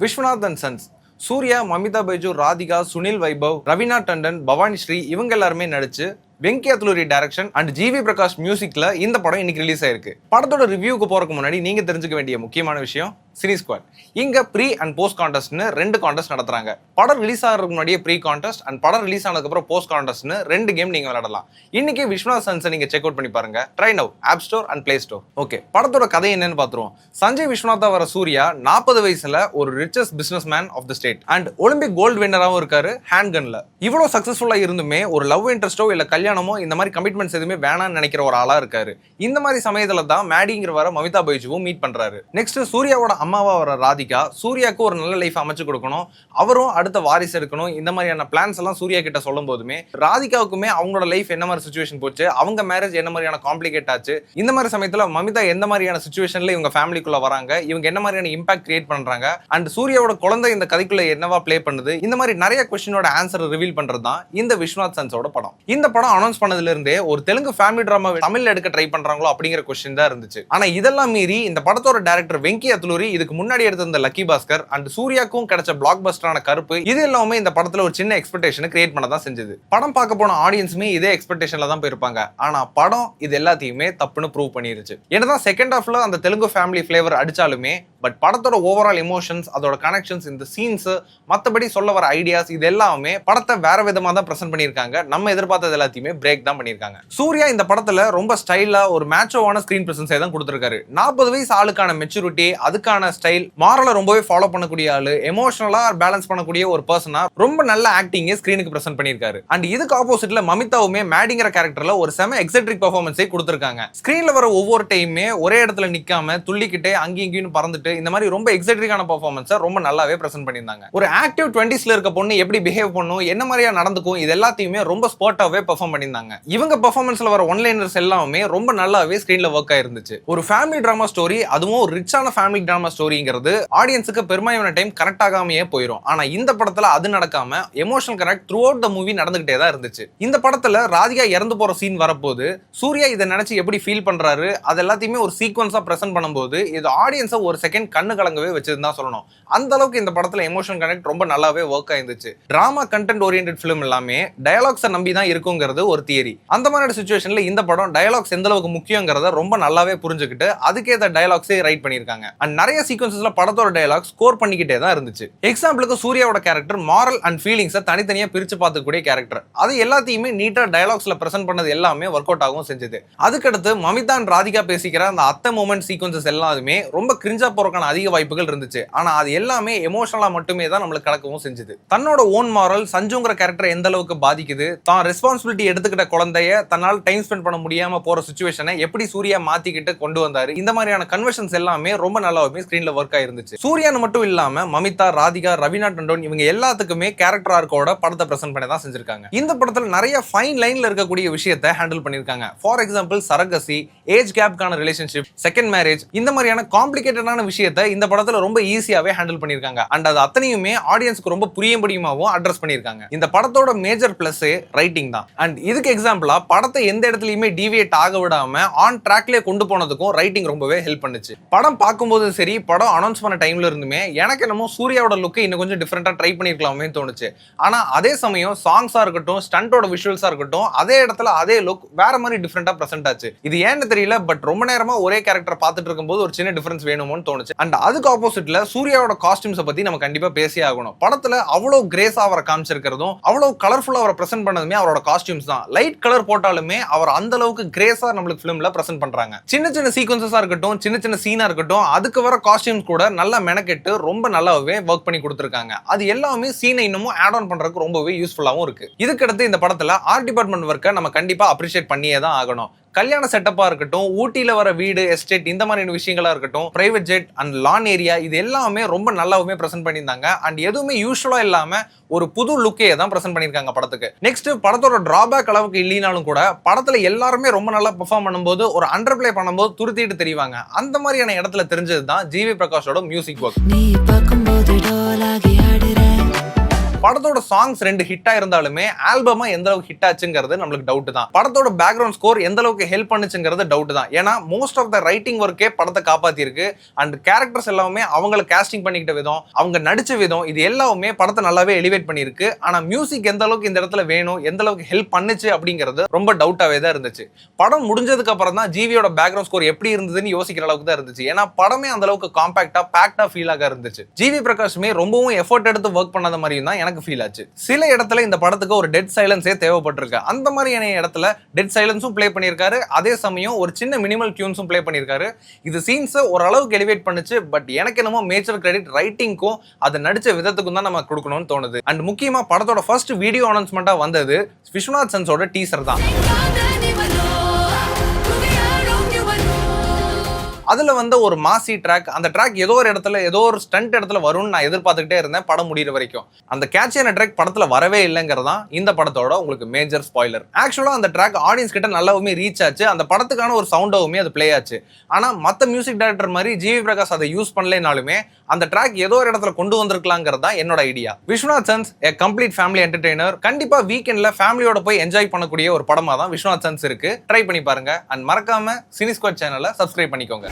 Viswanath and sons. Suriya, Mamitha Baiju, Radhika, Sunil Vaibhav, Raveena Tandon, Bhavani Sri இவங்க எல்லாருமே நடிச்சு வெங்கி அத்லூரி டைரக்ஷன் அண்ட் ஜிவி பிரகாஷ் மியூசிக்ல இந்த படம் இன்னைக்கு ரிலீஸ் ஆயிருக்கு. படத்தோட ரிவ்யூக்கு போறதுக்கு முன்னாடி நீங்க தெரிஞ்சுக்க வேண்டிய முக்கியமான விஷயம் சினி ஸ்குவாட். இங்க ப்ரீ அண்ட் போஸ்ட் கான்டெஸ்ட்னு 2 கான்டெஸ்ட் நடத்துறாங்க. படம் ரிலீஸ் ஆகிறதுக்கு முன்னாடியே ப்ரீ கான்டெஸ்ட் அண்ட் படம் ரிலீஸ் ஆனதுக்கு அப்புறம் போஸ்ட் கான்டெஸ்ட்னு 2 கேம் நீங்க விளையாடலாம். இன்னைக்கு விஸ்வநாத் சன்ஸை நீங்க செக் அவுட் பண்ணி பாருங்க. Try now app store and play store. Okay, படத்தோட கதை என்னன்னு பாத்துருவோம். சஞ்சய் விஸ்வநாதா வர சூர்யா 40 வயசுல ஒரு richest business man of the state and Olympic gold வின்னராகவும் இருக்காரு ஹேண்ட் கன்ல. இவ்வளவு சக்சஸ்ஃபுல்லா இருந்துமே ஒரு லவ் இன்ட்ரெஸ்டோ இல்ல கல்யாணமோ இந்த மாதிரி கமிட்மெண்ட்ஸ் எதுவுமே வேணாம்னு நினைக்கிற ஒரு ஆளா இருக்காரு. இந்த மாதிரி சமயத்துல தான் மேடிங்கிற வர மமிதா பைஜுவும் மீட் பண்றாரு. நெக்ஸ்ட் சூர்யாவோட அம்மாவா வர ராதிகா சூர்யாக்கு ஒரு நல்ல லைஃப் அமைச்சு கொடுக்கணும், அவரும் அடுத்த வாரிசு எடுக்கணும், இந்த மாதிரியான பிளான்ஸ் எல்லாம் சூர்யா கிட்ட சொல்லும் போதுமே ராதிகாவுக்குமே அவங்களோட லைஃப் என்ன மாதிரி சிச்சுவேஷன் போச்சு, அவங்க மேரேஜ் என்ன மாதிரியான காம்ப்ளிகேட் ஆச்சு, இந்த மாதிரி சமயத்துல மமிதா எந்த மாதிரியான சிச்சுவேஷன்ல இவங்க ஃபேமிலிக்குள்ள வராங்க, இவங்க என்ன மாதிரியான இம்பாக்ட் கிரியேட் பண்றாங்க அண்ட் சூர்யாவோட குழந்தை இந்த கதைக்குள்ள என்னவா பிளே பண்ணுது, இந்த மாதிரி நிறைய கொஸ்டினோட ஆன்சர் ரிவீல் பண்றது தான் இந்த விஸ்வநாத் சன்ஸோட படம். இந்த படம் அனௌன்ஸ் பண்ணதுல இருந்தே ஒரு தெலுங்கு ஃபேமிலி டிராமா தமிழ்ல எடுக்க ட்ரை பண்றாங்களோ அப்படிங்கிற கொஸ்டின் தான் இருந்துச்சு. ஆனா இதெல்லாம் மீறி இந்த படத்தோட டைரக்டர் வெங்கி அத்லூரி இதுக்கு முன்னாடி எடுத்த இந்த லக்கி பாஸ்கர் அண்ட் சூர்யாக்கும் கிடைச்ச பிளாக் பஸ்டரான கருப்பு இது எல்லாமே இந்த படத்துல ஒரு சின்ன எக்ஸ்பெக்டேஷன் கிரியேட் பண்ண தான் செஞ்சது. படம் பார்க்க போன ஆடியன்ஸுமே இதே எக்ஸ்பெக்டேஷன்ல தான் போயிருப்பாங்க. ஆனா படம் இது எல்லாத்தையுமே தப்புன்னு ப்ரூவ் பண்ணிருச்சு. என்னதான் செகண்ட் ஹாஃப்ல அந்த தெலுங்கு ஃபேமிலி ஃபிளேவர் அடிச்சாலுமே பட் படத்தோட ஓவரால் எமோஷன்ஸ், அதோட கனெக்ஷன்ஸ், இந்த சீன்ஸ், மற்றபடி சொல்ல வர ஐடியாஸ் இது எல்லாமே படத்தை வேற விதமா தான் பிரசன்ட் பண்ணியிருக்காங்க. நம்ம எதிர்பார்த்தது எல்லாத்தையுமே பிரேக் தான் பண்ணியிருக்காங்க. சூர்யா இந்த படத்துல ரொம்ப ஸ்டைலா ஒரு மேட்சோவான ஸ்கிரீன் பிரசன்ஸை தான் கொடுத்திருக்காரு. 40 வயசு ஆளுக்கான மெச்சூரிட்டி, அதுக்கான ஸ்டைல், மாரலை ரொம்பவே ஃபாலோ பண்ணக்கூடிய ஆளு, எமோஷனலா பேலன்ஸ் பண்ணக்கூடிய ஒரு பர்சனா ரொம்ப நல்ல ஆக்டிங்கை ஸ்கிரீனுக்கு பிரசன்ட் பண்ணியிருக்காரு. அண்ட் இதுக்கு ஆப்போசிட்ல மமிதாவுமே மேடிங்கிற கேரக்டர்ல ஒரு செம எக்ஸென்ட்ரிக் பெர்ஃபார்மன்ஸை கொடுத்திருக்காங்க. ஸ்கிரீன்ல வர ஒவ்வொரு டைமே ஒரே இடத்துல நிக்காம துள்ளிக்கிட்டே அங்கேயும் இங்கேயும் பறந்துட்டு இந்த மாதிரி ரொம்ப எக்ஸென்ட்ரிக்கான பெர்ஃபார்மன்ஸை ரொம்ப நல்லாவே பிரசன்ட் பண்ணியிருந்தாங்க. ஒரு ஆக்டிவ் 20ஸ்ல இருக்க பொண்ணு எப்படி பிஹேவ் பண்ணும், என்ன மாதிரியா நடந்துக்கும், இது எல்லாத்தையுமே ரொம்ப ஸ்போர்ட்டாவே பெர்ஃபார்ம் பண்ணியிருந்தாங்க. இவங்க பெர்ஃபார்மன்ஸ்ல வர ஒன்லைனர்ஸ் எல்லாமே ரொம்ப நல்லாவே ஸ்கிரீன்ல ஒர்க் ஆயிருந்துச்சு. ஒரு ஃபேமிலி டிராமா ஸ்டோரி, அதுவும் ஒரு ரிச்சான ஃபேமிலி டிராமா ஸ்டோரிங்கிறது ஆடியன்ஸுக்கு பெருமையான டைம் கனெக்ட் ஆகாமையே போயிடும். ஆனா இந்த படத்துல அது நடக்காம emotional connect through out the movie நடந்துகிட்டே தான் இருந்துச்சு. இந்த படத்துல ராதிகா இறந்து போற சீன் வரப்போது சூர்யா இதை நினைச்சு எப்படி ஃபீல் பண்றாரு அது எல்லாத்தையுமே ஒரு சீக்வன்ஸா பிரசன்ட் பண்ணும்போது இது ஆடியன்ஸை ஒரு செகண்ட் கண்ணு கலங்கவே வச்சிருந்தா சொல்லணும். அந்த அளவுக்கு இந்த படத்துல எமோஷனல் கனெக்ட் ரொம்ப நல்லாவே ஒர்க் ஆயிருந்துச்சு. டிராமா கண்டென்ட் ஓரியன்டட் ஃபிலிம் எல்லாமே டயலாக்ஸை நம்பி தான் இருக்குங்கிறது ஒரு தியரி. அந்த மாதிரி சிச்சுவேஷன்ல இந்த படம் டயலாக்ஸ் எந்த அளவுக்கு முக்கியங்கிறத ரொம்ப நல்லாவே புரிஞ்சுக்கிட்டு அதுக்கேற்ற டயலாக்ஸே ரைட் பண்ணியிருக்காங்க. அண்ட் நிறைய சீக்வன்சஸ்ல படத்தோட டயலாக் ஸ்கோர் பண்ணிக்கிட்டே தான் இருந்துச்சு. எக்ஸாம்பிளுக்கு சூர்யாவோட கேரக்டர் மாரல் அண்ட் ஃபீலிங்ஸை தனித்தனியா பிரிச்சு பார்த்துக்கூடிய கேரக்டர், அது எல்லாத்தையுமே நீட்டா டயலாக்ஸ்ல பிரசன்ட் பண்ணது எல்லாமே ஒர்க் அவுட் ஆகும் செஞ்சது. அதுக்கடுத்து மமிதா அண்ட் ராதிகா பேசிக்கிற அந்த அத்தை மூமெண்ட் சீக்வன்சஸ் எல்லாமே ரொம்ப கிரிஞ்சா போறதுக்கான அதிக வாய்ப்புகள் இருந்துச்சு. ஆனா அது எல்லாமே எமோஷனலா மட்டுமே தான் நம்மளுக்கு கலக்கவும் செஞ்சது. தன்னோட ஓன் மாரல் சஞ்சுங்கிற கேரக்டர் எந்த அளவுக்கு பாதிக்குது, தான் ரெஸ்பான்சிபிலிட்டி எடுத்துக்கிட்ட குழந்தைய தன்னால் டைம் ஸ்பெண்ட் பண்ண முடியாம போற சிச்சுவேஷனை எப்படி சூர்யா மாத்திக்கிட்டு கொண்டு வந்தாரு, இந்த மாதிரியான கன்வர்ஷன்ஸ் எல்லாமே ரொம்ப நல்லாவே ஸ்கிரீன்ல ஒர்க் ஆயிருந்துச்சு. சூர்யான்னு மட்டும் இல்லாம மமிதா, ராதிகா, ரவீனா டண்டன் இவங்க எல்லாத்துக்குமே கேரக்டர் ஆர்க்கோட படத்தை பிரசன்ட் பண்ணி தான் செஞ்சிருக்காங்க. இந்த படத்துல நிறைய ஃபைன் லைன்ல இருக்கக்கூடிய விஷயத்தை ஹேண்டில் பண்ணிருக்காங்க. ஃபார் எக்ஸாம்பிள் சரகசி, ஏஜ் கேப்கான ரிலேஷன்ஷிப், செகண்ட் மேரேஜ், இந்த மாதிரியான காம்ப்ளிகேட்டடான விஷயத்தை இந்த படத்துல ரொம்ப ஈஸியாவே ஹேண்டில் பண்ணிருக்காங்க. அண்ட் அது அத்தனையுமே ஆடியன்ஸ்க்கு ரொம்ப புரியும்படியுமாவும் அட்ரஸ் பண்ணிருக்காங்க. இந்த படத்தோட மேஜர் பிளஸ் ரைட்டிங் தான். அண்ட் இதுக்கு எக்ஸாம்பிளா படத்தை எந்த இடத்துலயுமே டீவியேட் ஆக விடாம ஆன் ட்ராக்லயே கொண்டு போனதுக்கும் ரைட்டிங் ரொம்பவே ஹெல்ப் பண்ணுச்சு. படம் பார்க்கும்போது சரி, படம் அனௌன்ஸ் பண்ண டைம்ல இருந்துமே எனக்கு என்னமோ சூர்யாவோட லுக் இன்னும் கொஞ்சம் டிஃபரெண்டா ட்ரை பண்ணிருக்கலாமே தோணுச்சு. ஆனா அதே சமயம் சாங்ஸா இருக்கட்டும், ஸ்டண்டோட விஷுவல்ஸா இருக்கட்டும், அதே இடத்துல அதே லுக் வேற மாதிரி டிஃபரெண்டா பிரசன்ட் ஆச்சு. இது ஏன்னு தெரியல, பட் ரொம்ப நேரமா ஒரே கேரக்டர் பார்த்துட்டு இருக்கும்போது ஒரு சின்ன டிஃபரன்ஸ் வேணுமோன்னு தோணுச்சு. அண்ட் அதுக்கு ஆப்போசிட்ல சூர்யாவோட காஸ்டியூம்ஸை பத்தி நம்ம கண்டிப்பா பேசியே ஆகணும். படத்துல அவ்வளவு கிரேஸா அவரை காமிச்சிருக்கிறதும் அவ்வளவு கலர்ஃபுல்லா அவரை பிரசன்ட் பண்ணதுமே அவரோட காஸ்டியூம்ஸ் தான். லைட் கலர் போட்டாலுமே அவர் அந்த அளவுக்கு கிரேஸா நம்மளுக்கு ஃபிலிம்ல பிரசன்ட் பண்றாங்க. சின்ன சின்ன சீக்வன்சஸா இருக்கட்டும், சின்ன சின்ன சீனா இருக்கட்டும், அதுக்கு வர காஸ்டியூம்ஸ் கூட நல்லா மெனக்கெட்டு ரொம்ப நல்லாவே ஒர்க் பண்ணி கொடுத்திருக்காங்க. அது எல்லாமே சீனை இன்னமும் ஆட் ஆன் பண்றதுக்கு ரொம்பவே யூஸ்ஃபுல்லாவும் இருக்கு. இதுக்கடுத்து இந்த படத்துல ஆர்ட் டிபார்ட்மெண்ட் ஒர்க்கை நம்ம கண்டிப்பா அப்ரிஷியேட் பண்ணியே தான் ஆகணும். கல்யாண செட்டப்பா இருக்கட்டும், ஊட்டியில வர வீடு, எஸ்டேட், இந்த மாதிரி விஷயங்களா இருக்கட்டும், private jet and lawn area, இது எல்லாமே ரொம்ப நல்லாவே பிரசன்ட் பண்ணியிருந்தாங்க. அண்ட் எதுவுமே யூஸ்வலா இல்லாம ஒரு புது லுக்கே தான் பிரசன்ட் பண்ணியிருக்காங்க படத்துக்கு. நெக்ஸ்ட் படத்தோட டிராபேக் அளவுக்கு இல்லைனாலும் கூட படத்துல எல்லாருமே ரொம்ப நல்லா பெர்ஃபார்ம் பண்ணும்போது ஒரு அண்டர் பிளே பண்ணும்போது துருத்திட்டு தெரிவாங்க. அந்த மாதிரியான இடத்துல தெரிஞ்சது தான் ஜிவி பிரகாஷோட மியூசிக் ஒர்க். படத்தோட சாங்ஸ் 2 ஹிட்டா இருந்தாலுமே ஆல்பமா எந்த அளவுக்கு ஹிட் ஆச்சுங்கிறது நம்மளுக்கு டவுட் தான். படத்தோட பேக்ரவுண்ட் ஸ்கோர் எந்த அளவுக்கு ஹெல்ப் பண்ணுச்சுங்கிறது டவுட் தான். ஏன்னா மோஸ்ட் ஆஃப் த ரைட்டிங் ஒர்க்கே படத்தை காப்பாத்திருக்கு. அண்ட் கேரக்டர்ஸ் எல்லாமே அவங்களை காஸ்டிங் பண்ணிக்கிட்ட விதம், அவங்க நடிச்ச விதம், இது எல்லாமே படத்தை நல்லாவே எலிவேட் பண்ணிருக்கு. ஆனா மியூசிக் எந்த அளவுக்கு இந்த இடத்துல வேணும், எந்த அளவுக்கு ஹெல்ப் பண்ணுச்சு அப்படிங்கிறது ரொம்ப டவுட்டாவே தான் இருந்துச்சு. படம் முடிஞ்சதுக்கு அப்புறம் தான் ஜிவியோட பேக்ரவுண்ட் ஸ்கோர் எப்படி இருந்ததுன்னு யோசிக்கிற அளவுக்கு தான் இருந்துச்சு. ஏன்னா படமே அந்த அளவுக்கு காம்பாக்டா பேக்டா ஃபீல் ஆக இருந்துச்சு. ஜிவி பிரகாஷ்மே ரொம்பவும் எஃபோர்ட் எடுத்து ஒர்க் பண்ணாத மாதிரியும் தான் எனக்கு ஃபீல் ஆச்சு. சில இடத்துல இந்த படத்துக்கு ஒரு டெட் சைலன்ஸே தேவைப்பட்டிருக்கு. அந்த மாதிரியான இடத்துல டெட் சைலன்ஸும் ப்ளே பண்ணியிருக்காரு. அதே சமயம் ஒரு சின்ன மினிமல் டியூன்ஸும் ப்ளே பண்ணியிருக்காரு. இது சீன்ஸை ஓரளவுக்கு எலிவேட் பண்ணுச்சு. பட் எனக்கு என்னமோ மேஜர் கிரெடிட் ரைட்டிங்க்கும் அது நடிச்ச விதத்துக்கும் தான் நம்ம கொடுக்கணும்னு தோணுது. அண்ட் முக்கியமா படத்தோட ஃபர்ஸ்ட் வீடியோ அனௌன்ஸ்மெண்டா வந்தது விஸ்வநாத் சன்ஸோட டீசர் தான். அதுல வந்து ஒரு மாசி ட்ராக், அந்த ட்ராக் ஏதோ ஒரு இடத்துல ஏதோ ஒரு ஸ்டண்ட் இடத்துல வரும்னு நான் எதிர்பார்த்துக்கிட்டே இருந்தேன் படம் முடிகிற வரைக்கும். அந்த கேட்சியான ட்ராக் படத்துல வரவே இல்லைங்கிறதான் இந்த படத்தோட உங்களுக்கு மேஜர் ஸ்பாய்லர். ஆக்சுவலா அந்த ட்ராக் ஆடியன்ஸ் கிட்ட நல்லாவுமே ரீச் ஆச்சு. அந்த படத்துக்கான ஒரு சவுண்டாவுமே அது பிளே ஆச்சு. ஆனா மத்த மியூசிக் டைரக்டர் மாதிரி ஜிவி பிரகாஷ் அதை யூஸ் பண்ணலைனாலுமே அந்த ட்ராக் ஏதோ ஒரு இடத்துல கொண்டு வந்திருக்கலாங்கிறது தான் என்னோட idea. Viswanath sons a complete family entertainer. கண்டிப்பா வீக்கெண்ட்ல ஃபேமிலியோட போய் என்ஜாய் பண்ணக்கூடிய ஒரு படமா தான் விஸ்வநாத் சன்ஸ் இருக்கு. ட்ரை பண்ணி பாருங்க. அண்ட் மறக்காம சினி ஸ்குவாட் சேனலை சப்ஸ்கிரைப் பண்ணிக்கோங்க.